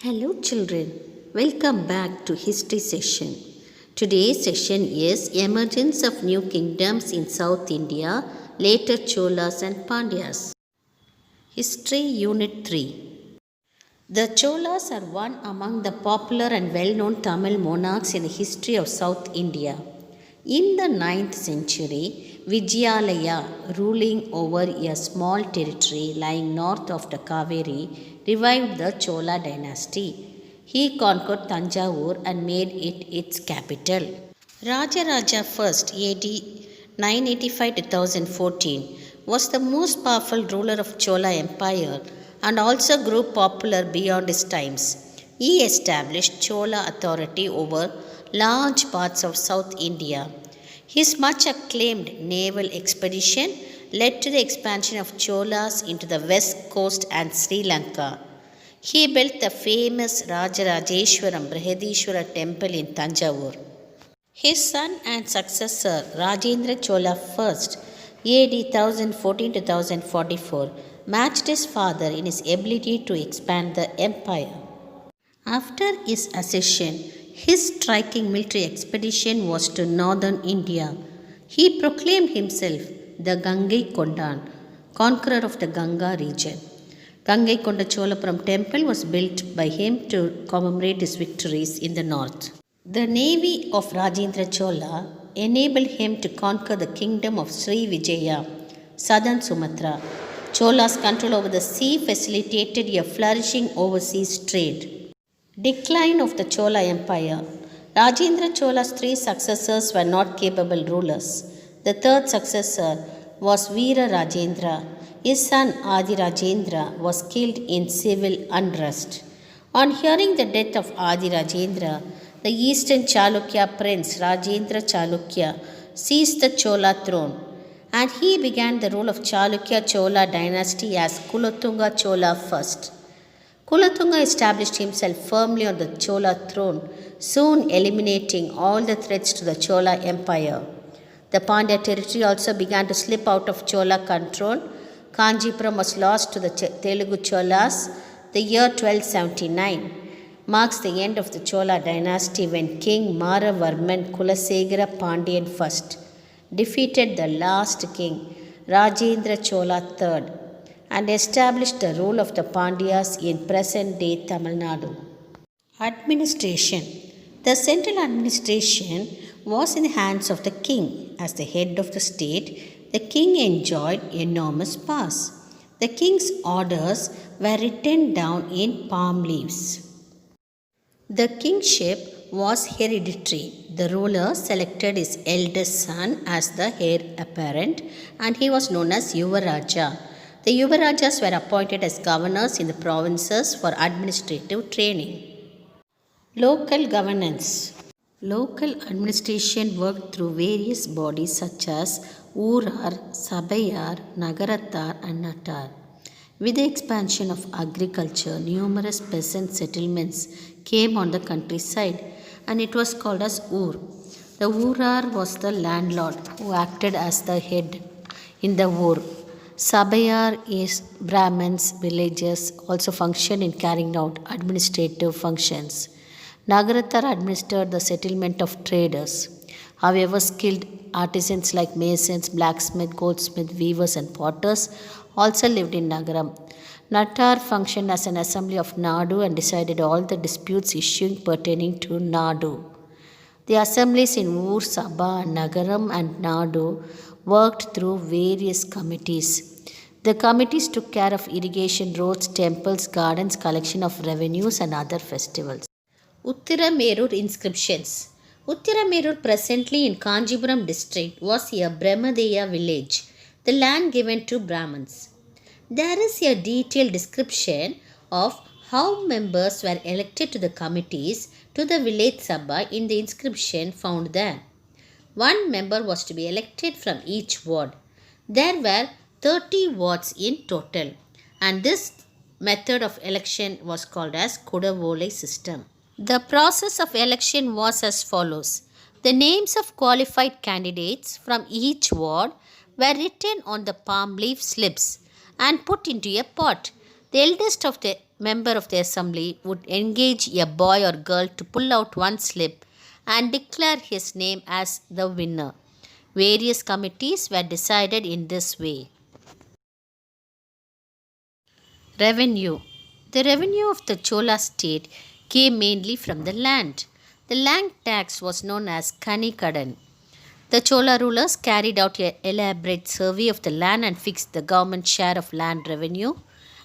Hello children, welcome back to history session. Today's session is emergence of new kingdoms in South India, later Cholas and Pandyas. History Unit 3. The Cholas are one among the popular and well-known Tamil monarchs in the history of South India. In the 9th century, Vijayalaya, ruling over a small territory lying north of the Kaveri, revived the Chola dynasty. He conquered Tanjavur and made it its capital. Rajaraja I AD 985 to 1014 was the most powerful ruler of Chola Empire and also grew popular beyond his times. He established Chola authority over large parts of South India. His much acclaimed naval expedition led to the expansion of Cholas into the west coast and Sri Lanka. He built the famous Rajarajeshwaram Brihadishwara temple in Tanjavur. His son and successor Rajendra Chola I AD 1014 to 1044 matched his father in his ability to expand the empire. After his accession, his striking military expedition was to northern India. He proclaimed himself the Gangai Kondan, conqueror of the Ganga region. Gangai Konda Cholapuram temple was built by him to commemorate his victories in the north. The navy of Rajendra Chola enabled him to conquer the kingdom of Sri Vijaya, southern Sumatra. Chola's control over the sea facilitated a flourishing overseas trade. Decline of the Chola Empire. Rajendra Chola's three successors were not capable rulers. The third successor was Veera Rajendra. His son Adi Rajendra was killed in civil unrest. On hearing the death of Adi Rajendra, the eastern Chalukya prince Rajendra Chalukya seized the Chola throne, and he began the rule of Chalukya Chola dynasty as Kulothunga Chola I. Kulothunga established himself firmly on the Chola throne, soon eliminating all the threats to the Chola empire. The Pandya territory also began to slip out of Chola control. Kanjipuram was lost to the Telugu Cholas. The year 1279 marks the end of the Chola dynasty when King Maravarman Kulasegara Pandyan I defeated the last king, Rajendra Chola III, and established the rule of the Pandyas in present-day Tamil Nadu. Administration. The central administration was in the hands of the king. As the head of the state, the king enjoyed enormous powers. The king's orders were written down in palm leaves. The kingship was hereditary. The ruler selected his eldest son as the heir apparent, and he was known as Yuvaraja. The Yuvarajas were appointed as governors in the provinces for administrative training. Local governance. Local administration worked through various bodies such as Oorar, Sabayar, Nagarattar and Nattar. With the expansion of agriculture, numerous peasant settlements came on the countryside, and it was called as Oor. The Oorar was the landlord who acted as the head in the Oor. Sabayar is Brahmins, villagers also functioned in carrying out administrative functions. Nagarattar administered the settlement of traders. However, skilled artisans like masons, blacksmiths, goldsmiths, weavers, and potters also lived in Nagaram. Nattar functioned as an assembly of Nadu and decided all the disputes issuing pertaining to Nadu. The assemblies in Oor, Sabha, Nagaram, and Nadu worked through various committees. The committees took care of irrigation, roads, temples, gardens, collection of revenues, and other festivals. Uttiramerur inscriptions. Uttiramerur, presently in Kanjipuram district, was a Brahmadeya village, the land given to Brahmins. There is a detailed description of how members were elected to the committees to the village sabha in the inscription found there. One member was to be elected from each ward. There were 30 wards in total, and this method of election was called as Kudavole system. The process of election was as follows. The names of qualified candidates from each ward were written on the palm leaf slips and put into a pot. The eldest of the member of the assembly would engage a boy or girl to pull out one slip and declare his name as the winner. Various committees were decided in this way. Revenue. The revenue of the Chola state came mainly from the land. The land tax was known as Kanikadan. The Chola rulers carried out an elaborate survey of the land and fixed the government share of land revenue,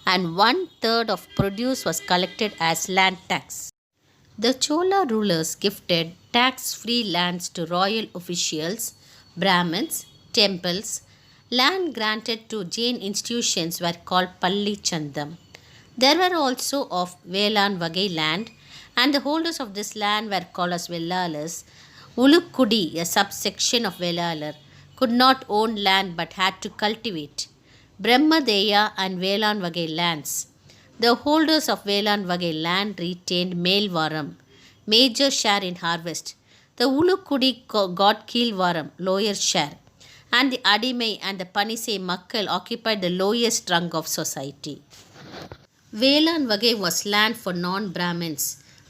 and 1/3 of produce was collected as land tax. The Chola rulers gifted tax free lands to royal officials, Brahmins, temples. Land granted to Jain institutions were called Palli Chandam. There were also of Velan Vagai land, and the holders of this land were called as Vellalas. Ulukudi, a subsection of Vellalar, could not own land but had to cultivate. Brahmadeya and Velan Vagai lands. The holders of Velan Vagai land retained Melvaram, major share in harvest. The Ulukudi got Keelvaram, lower share, and the Adimai and the Panisai Makkal occupied the lowest rung of society. Velan Vagai was land for non-Brahmins.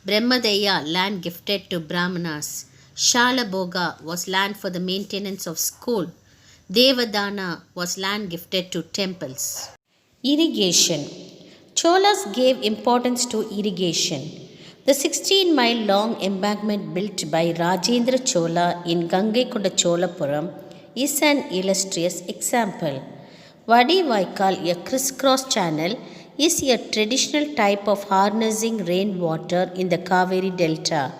Brahmadeya, land gifted to Brahmanas. Shalabhoga was land for the maintenance of school. Devadana was land gifted to temples. Irrigation. Cholas gave importance to irrigation. The 16-mile-long embankment built by Rajendra Chola in Gangaikonda Cholapuram is an illustrious example. Vadi Vaikal, a crisscross channel, is a traditional type of harnessing rainwater in the Kaveri Delta.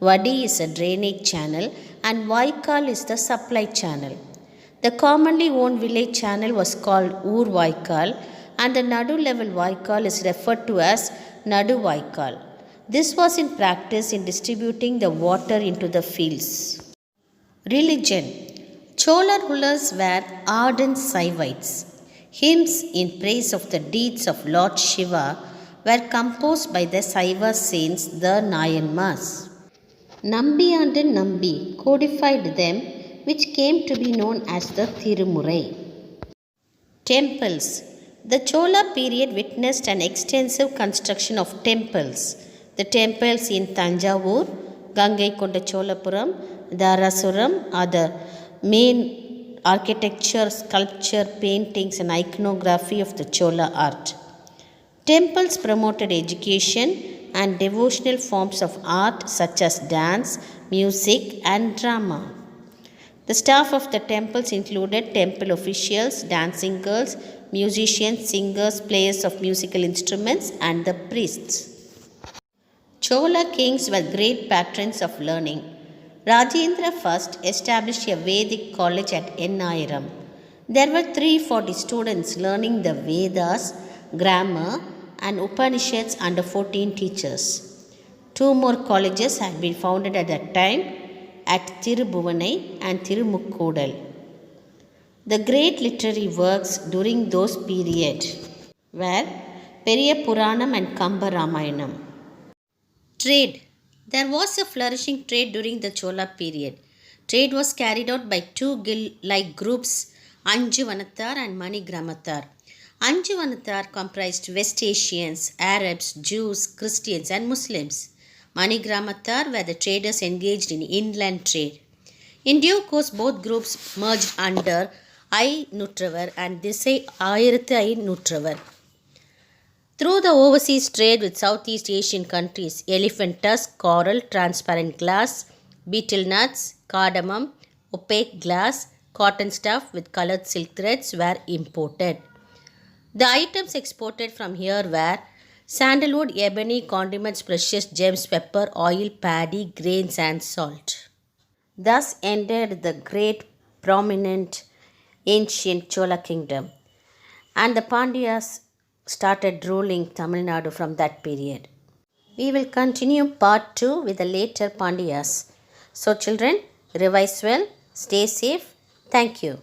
Vadi is a drainage channel and Vaikal is the supply channel. The commonly owned village channel was called Ur Vaikal, and the Nadu level Vaikal is referred to as Nadu Vaikal. This was in practice in distributing the water into the fields. Religion. Chola rulers were ardent Saivites. Hymns in praise of the deeds of Lord Shiva were composed by the Saiva saints, the Nayanmas. Nambiyandan Nambi codified them, which came to be known as the Tirumurai. Temples. The Chola period witnessed an extensive construction of temples. The temples in Tanjavur, Gangaikonda Cholapuram, Dharasuram are the main architecture, sculpture, paintings and iconography of the Chola art. Temples promoted education and devotional forms of art such as dance, music and drama. The staff of the temples included temple officials, dancing girls, musicians, singers, players of musical instruments and the priests. Chola kings were great patrons of learning. Rajendra first established a Vedic college at Ennairam. There were 340 students learning the Vedas, grammar and Upanishads under 14 teachers. 2 more colleges had been founded at that time at Tirubhuvanai and Tirumukkudal. The great literary works during those periods were Periya Puranam and Kamba Ramayanam. Trade. There was a flourishing trade during the Chola period. Trade was carried out by 2 guild-like groups, Anjuvanathar and Manigramathar. Anjuvanathar comprised West Asians, Arabs, Jews, Christians and Muslims. Manigramathar were the traders engaged in inland trade. In due course, both groups merged under I Nutravar and Disai Ayiruthu I Nutravar. Through the overseas trade with Southeast Asian countries, elephant tusk, coral, transparent glass, betel nuts, cardamom, opaque glass, cotton stuff with colored silk threads were imported. The items exported from here were sandalwood, ebony, condiments, precious gems, pepper, oil, paddy, grains and salt. Thus ended the great prominent ancient Chola kingdom, and the Pandyas started ruling Tamil Nadu from that period. We will continue part 2 with the later Pandyas. So children, revise well, stay safe. Thank you.